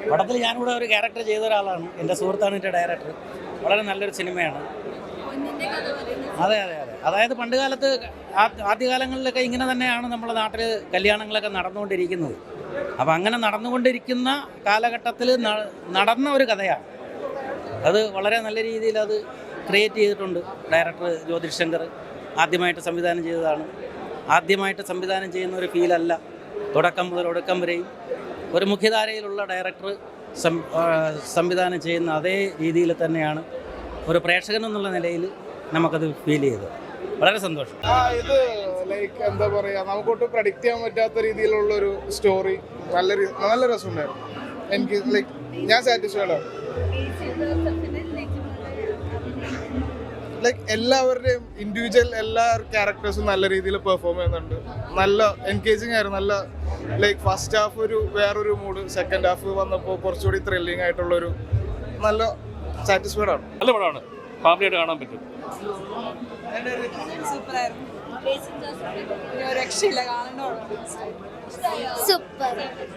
പടത്തിൽ ഞാനിവിടെ ഒരു ക്യാരക്ടർ ചെയ്ത ഒരാളാണ്. എൻ്റെ സുഹൃത്താണ് എൻ്റെ ഡയറക്ടർ. വളരെ നല്ലൊരു സിനിമയാണ്. അതെ അതെ അതെ. അതായത് പണ്ട് കാലത്ത് ആദ്യകാലങ്ങളിലൊക്കെ ഇങ്ങനെ തന്നെയാണ് നമ്മുടെ നാട്ടിൽ കല്യാണങ്ങളൊക്കെ നടന്നുകൊണ്ടിരിക്കുന്നത്. അപ്പം അങ്ങനെ നടന്നുകൊണ്ടിരിക്കുന്ന കാലഘട്ടത്തിൽ നടന്ന ഒരു കഥയാണ്. അത് വളരെ നല്ല രീതിയിൽ അത് ക്രിയേറ്റ് ചെയ്തിട്ടുണ്ട് ഡയറക്ടർ ജ്യോതിഷ് ശങ്കർ. ആദ്യമായിട്ട് സംവിധാനം ചെയ്തതാണ്. ആദ്യമായിട്ട് സംവിധാനം ചെയ്യുന്ന ഒരു ഫീലല്ല. തുടക്കം മുതൽ ഒടുക്കം വരെയും ഒരു മുഖ്യധാരയിലുള്ള ഡയറക്ടർ സംവിധാനം ചെയ്യുന്ന അതേ രീതിയിൽ തന്നെയാണ് ഒരു പ്രേക്ഷകൻ എന്നുള്ള നിലയിൽ നമുക്കത് ഫീൽ ചെയ്തത്. വളരെ സന്തോഷം. ഇത് ലൈക്ക് എന്താ പറയുക, നമുക്കൊട്ടും പ്രഡിക്റ്റ് ചെയ്യാൻ പറ്റാത്ത രീതിയിലുള്ള ഒരു സ്റ്റോറി. നല്ല രസമുണ്ടായിരുന്നു. എനിക്ക് ലൈക്ക് ഞാൻ സാറ്റിസ്ഫൈഡ് ആണ്. ലൈക്ക് എല്ലാവരുടെയും ഇൻഡിവിജ്വൽ എല്ലാ ക്യാരക്ടേഴ്സും നല്ല രീതിയിൽ പെർഫോം ചെയ്യുന്നുണ്ട്. നല്ല എൻഗേജിങ് ആയിരുന്നു. നല്ല ലൈക്ക് ഫസ്റ്റ് ഹാഫ് ഒരു വേറൊരു മൂഡ്, സെക്കൻഡ് ഹാഫ് വന്നപ്പോൾ കുറച്ചുകൂടി ത്രില്ലിംഗ് ആയിട്ടുള്ളൊരു നല്ല സാറ്റിസ്ഫൈഡ് ആണ്. നല്ല പടമാണ്, ഫാമിലിയായിട്ട് കാണാൻ പറ്റും. സൂപ്പറായിരുന്നു. രക്ഷയില്ല, കാണേണ്ട. സൂപ്പർ.